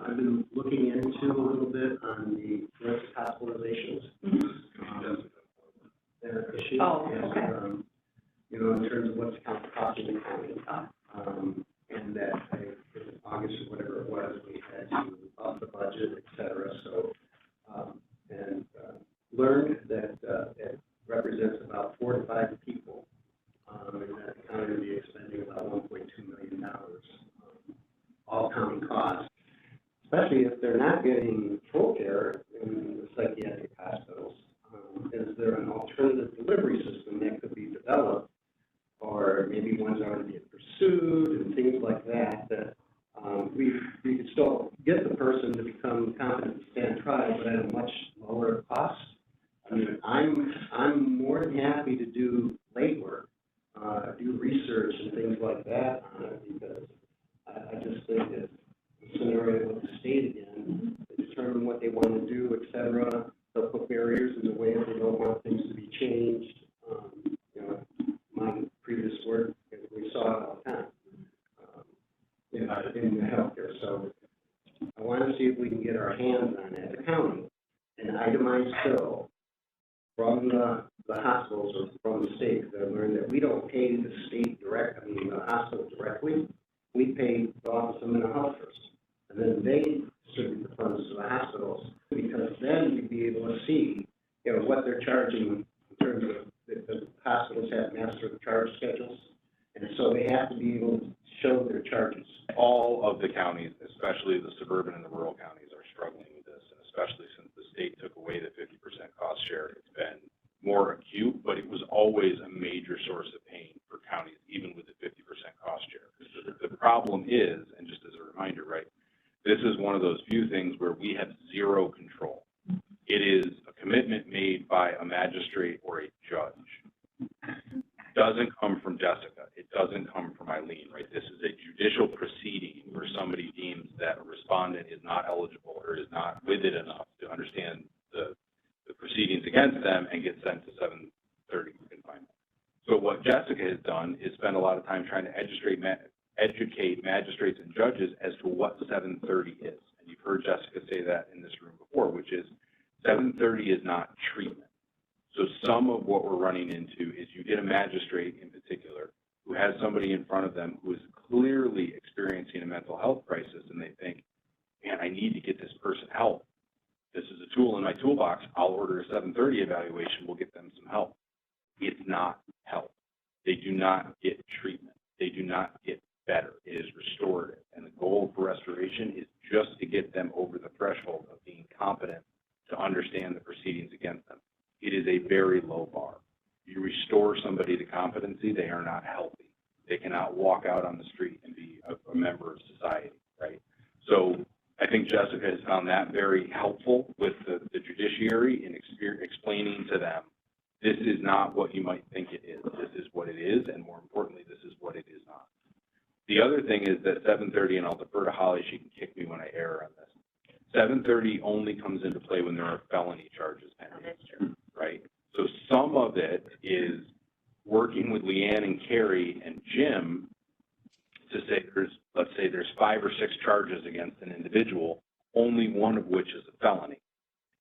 I've been looking into a little bit on the forensic hospitalizations issue. Oh, and, okay. you know, in terms of what's costing the county. And that in August or whatever it was, we had to up the budget, et cetera. So, learned that it represents about 4 to 5 people, and that the county will be expending about $1.2 million, all county costs, especially if they're not getting full care in the psychiatric hospitals. Is there an alternative delivery system that could be developed, or maybe one's already being pursued and things like that, that we could still get the person to become competent to stand trial, but at a much lower cost? I mean, I'm more than happy to do legwork, do research and things like that on it, because I just think that the scenario with the state again, they determine what they want to do, et cetera. They'll put barriers in the way if they don't want things to be changed. You know, my previous work, we saw it all the time in the healthcare. So I want to see if we can get our hands on it as a county, an itemized bill from the hospitals or from the state, because I learned that we don't pay the state the hospital directly. We pay the Office of Mental Health first, and then they distribute the funds to the hospitals, because then you'd be able to see, you know, what they're charging in terms of the hospitals have master charge schedules, and so they have to be able to show their charges. All of the counties, especially the suburban and the rural counties, are struggling with this, and especially since the state took away the 50% cost share. It's been more acute, but it was always a major source of pain for counties, even with the 50% cost share. The problem is, and just as a reminder, right, this is one of those few things where we have zero control. It is a commitment made by a magistrate or a judge. It doesn't come from Jessica. It doesn't come from Eileen, right? This is a judicial proceeding where somebody deems that a respondent is not eligible or is not with it enough to understand the proceedings against them and get sent to 730 confinement. So what Jessica has done is spend a lot of time trying to educate magistrates and judges as to what 730 is. And you've heard Jessica say that in this room before, which is 730 is not treatment. So some of what we're running into is you get a magistrate in particular who has somebody in front of them who is clearly experiencing a mental health crisis, and they think, man, I need to get this person help. This is a tool in my toolbox. I'll order a 730 evaluation. We'll get them some help. It's not help. They do not get treatment. They do not get better. It is restorative. And the goal for restoration is just to get them over the threshold of being competent to understand the proceedings against them. It is a very low bar. You restore somebody to competency, they are not healthy. They cannot walk out on the street and be a member of society, right? So I think Jessica has found that very helpful with the judiciary in explaining to them, this is not what you might think it is. This is what it is, and more importantly, this is what it is not. The other thing is that 730, and I'll defer to Holly, she can kick me when I err on this. 730 only comes into play when there are felony charges pending. That's true. Right? So some of it is working with Leanne and Carrie and Jim to say let's say there's 5 or 6 charges against an individual, only one of which is a felony.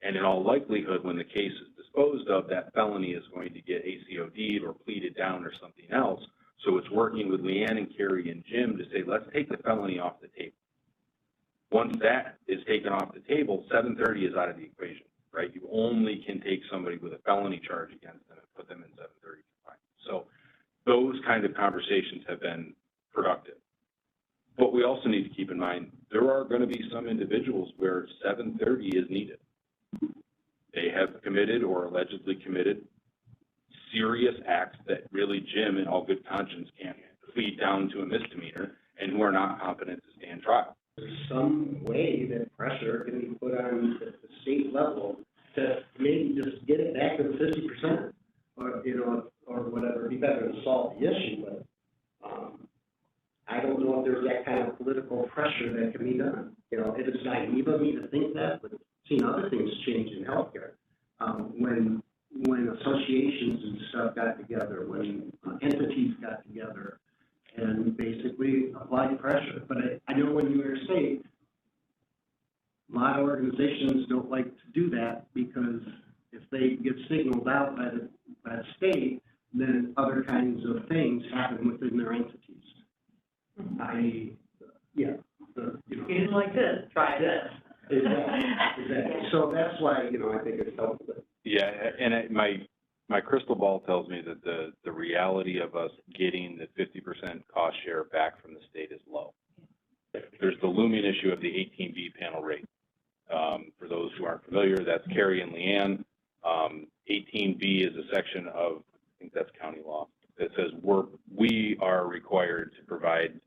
And in all likelihood, when the case is disposed of, that felony is going to get ACOD'd or pleaded down or something else. So it's working with Leanne and Carrie and Jim to say, let's take the felony off the table. Once that is taken off the table, 730 is out of the equation, right? You only can take somebody with a felony charge against them and put them in 730 confinement. So those kind of conversations have been productive. But we also need to keep in mind, there are going to be some individuals where 730 is needed. They have committed or allegedly committed serious acts that really Jim, in all good conscience, can't plead down to a misdemeanor and who are not competent to stand trial. There's some way that pressure can be put on the state level to maybe just get it back to the 50%, or or whatever. It'd be better to solve the issue, but I don't know if there's that kind of political pressure that can be done. If it's naive of me to think that, but seeing other things change in healthcare, when associations and stuff got together, when entities got together, and basically applied pressure. But I know when you were state, A lot of organizations don't like to do that because if they get signaled out by the state, then other kinds of things happen within their entities. You didn't like this, try this. Exactly. So that's why, I think it's helpful. Yeah, and my crystal ball tells me that the reality of us getting the 50% cost share back from the state is low. There's the looming issue of the 18B panel rate. For those who aren't familiar, that's Carrie and Leanne. 18B is a section of, I think that's county law, that says we are required to provide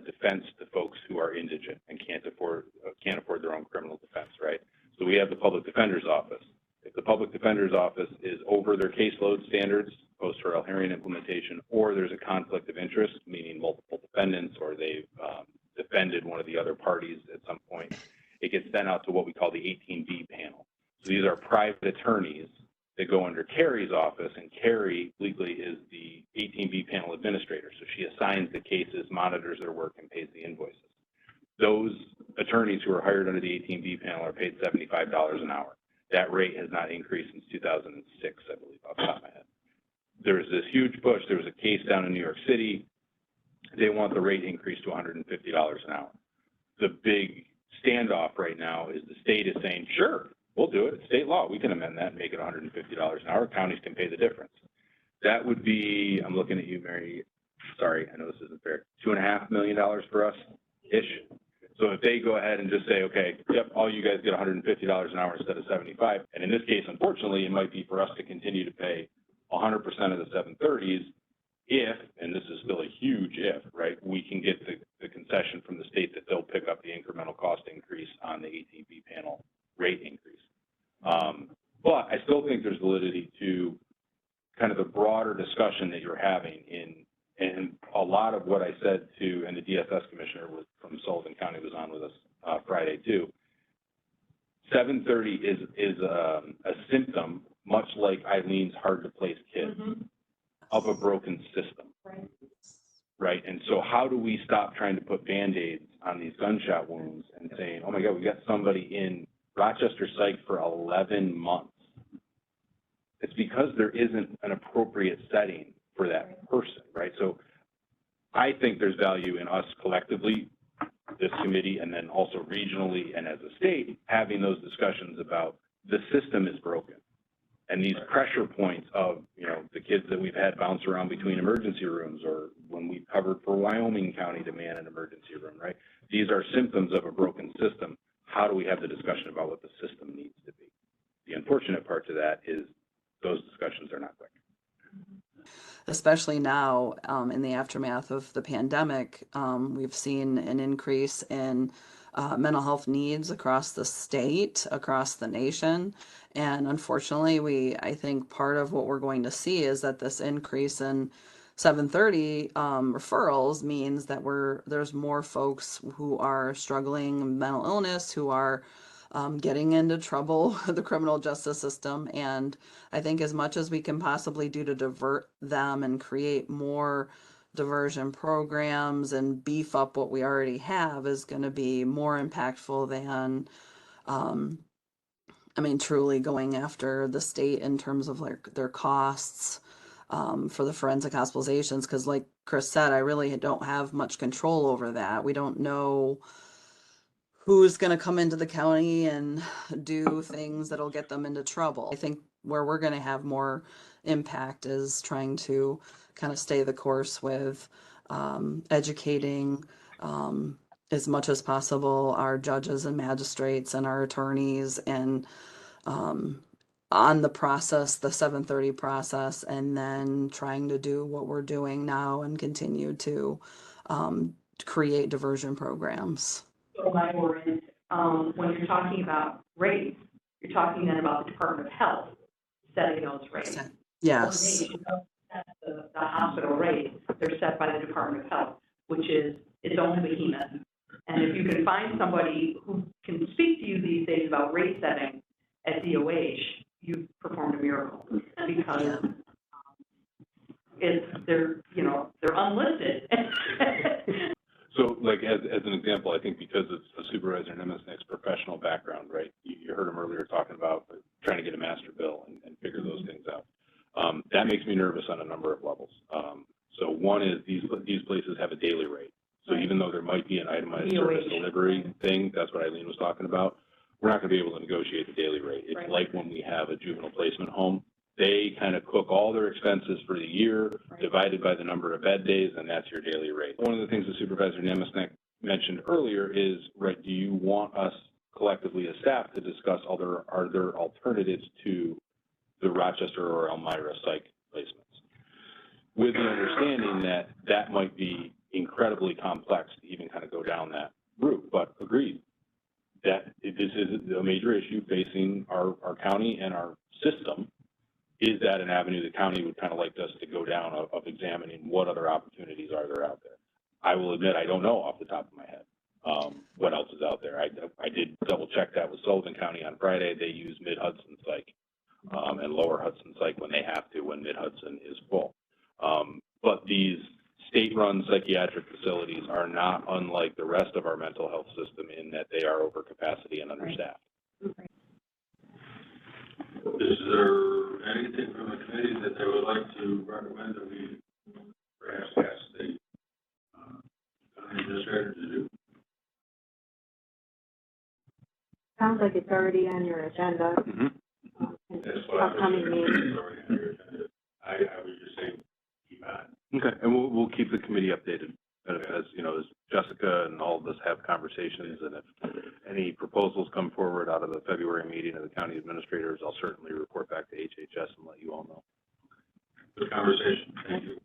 defense to folks who are indigent and can't afford their own criminal defense, right? So we have the public defender's office. If the public defender's office is over their caseload standards, post-trial hearing implementation, or there's a conflict of interest, meaning multiple defendants, or they've defended one of the other parties at some point, it gets sent out to what we call the 18B panel. So these are private attorneys that go under Carrie's office, and Carrie legally is the 18B panel administrator. So she assigns the cases, monitors their work, and pays the invoices. Those attorneys who are hired under the 18B panel are paid $75 an hour. That rate has not increased since 2006, I believe, off the top of my head. There was this huge push. There was a case down in New York City. They want the rate increased to $150 an hour. The big standoff right now is the state is saying, sure, we'll do it. It's state law. We can amend that and make it $150 an hour. Counties can pay the difference. That would be, I'm looking at you, Mary. Sorry, I know this isn't fair. $2.5 million for us-ish. So if they go ahead and just say, okay, yep, all you guys get $150 an hour instead of $75, and in this case, unfortunately, it might be for us to continue to pay 100% of the 730s if, and this is still a huge if, right, we can get the concession from the state that they'll pick up the incremental cost increase on the 18B panel rate increase. But I still think there's validity to kind of the broader discussion that you're having and a lot of what I said to, and the DSS commissioner from Sullivan County was on with us Friday too. 730 is a symptom, much like Eileen's hard to place kid, of a broken system. Right. And so how do we stop trying to put Band-Aids on these gunshot wounds and saying, oh my God, we got somebody in Rochester Psych for 11 months. It's because there isn't an appropriate setting for that person, right? So I think there's value in us collectively, this committee, and then also regionally and as a state, having those discussions about the system is broken. And these pressure points of, the kids that we've had bounce around between emergency rooms, or when we covered for Wyoming County to man an emergency room, right? These are symptoms of a broken system. How do we have the discussion about what the system needs to be? The unfortunate part to that is those discussions are not quick. Especially now in the aftermath of the pandemic, we've seen an increase in mental health needs across the state, across the nation. And unfortunately, I think part of what we're going to see is that this increase in 730 referrals means that there's more folks who are struggling with mental illness, who are getting into trouble with the criminal justice system. And I think as much as we can possibly do to divert them and create more diversion programs and beef up what we already have is going to be more impactful than, truly going after the state in terms of like their costs for the forensic hospitalizations. Because like Chris said, I really don't have much control over that. We don't know who's going to come into the county and do things that'll get them into trouble. I think where we're going to have more impact is trying to kind of stay the course with educating as much as possible our judges and magistrates and our attorneys and on the process, the 730 process, and then trying to do what we're doing now and continue to create diversion programs. So my word, when you're talking about rates, you're talking then about the Department of Health setting those rates. Yes. The hospital rates, they're set by the Department of Health, which is its own behemoth. And if you can find somebody who can speak to you these days about rate setting at DOH, you've performed a miracle because they're unlisted. So, like, as an example, I think because it's Supervisor Namestnik's professional background, right? You heard him earlier talking about trying to get a master bill and figure those things out. That makes me nervous on a number of levels. So one is these places have a daily rate. So even though there might be an itemized service delivery thing, that's what Eileen was talking about, we're not going to be able to negotiate the daily rate. It's like when we have a juvenile placement home. They kind of cook all their expenses for the year, divided by the number of bed days, and that's your daily rate. One of the things that Supervisor Namestnik mentioned earlier is, right, do you want us collectively as staff to discuss are there alternatives to the Rochester or Elmira psych placements? With the understanding that that might be incredibly complex to even kind of go down that route, but agreed that this is a major issue facing our county and our system. Is that an avenue the county would kind of like us to go down of examining what other opportunities are there out there? I will admit I don't know off the top of my head what else is out there. I did double check that with Sullivan County on Friday. They use Mid-Hudson Psych and Lower Hudson Psych when they have to, when Mid-Hudson is full. But these state-run psychiatric facilities are not unlike the rest of our mental health system in that they are over capacity and understaffed. Is there anything from the committee that they would like to recommend that we perhaps ask the county administrator to do? Sounds like it's already on your agenda. That's what Upcoming meeting. It's already on your agenda. I would just say keep on. Okay, and we'll keep the committee updated as you know, as Jessica and all of us have conversations, and if any proposals come forward out of the February meeting of the county administrators, I'll certainly report back to HHS and let you all know. Good conversation. Thank you.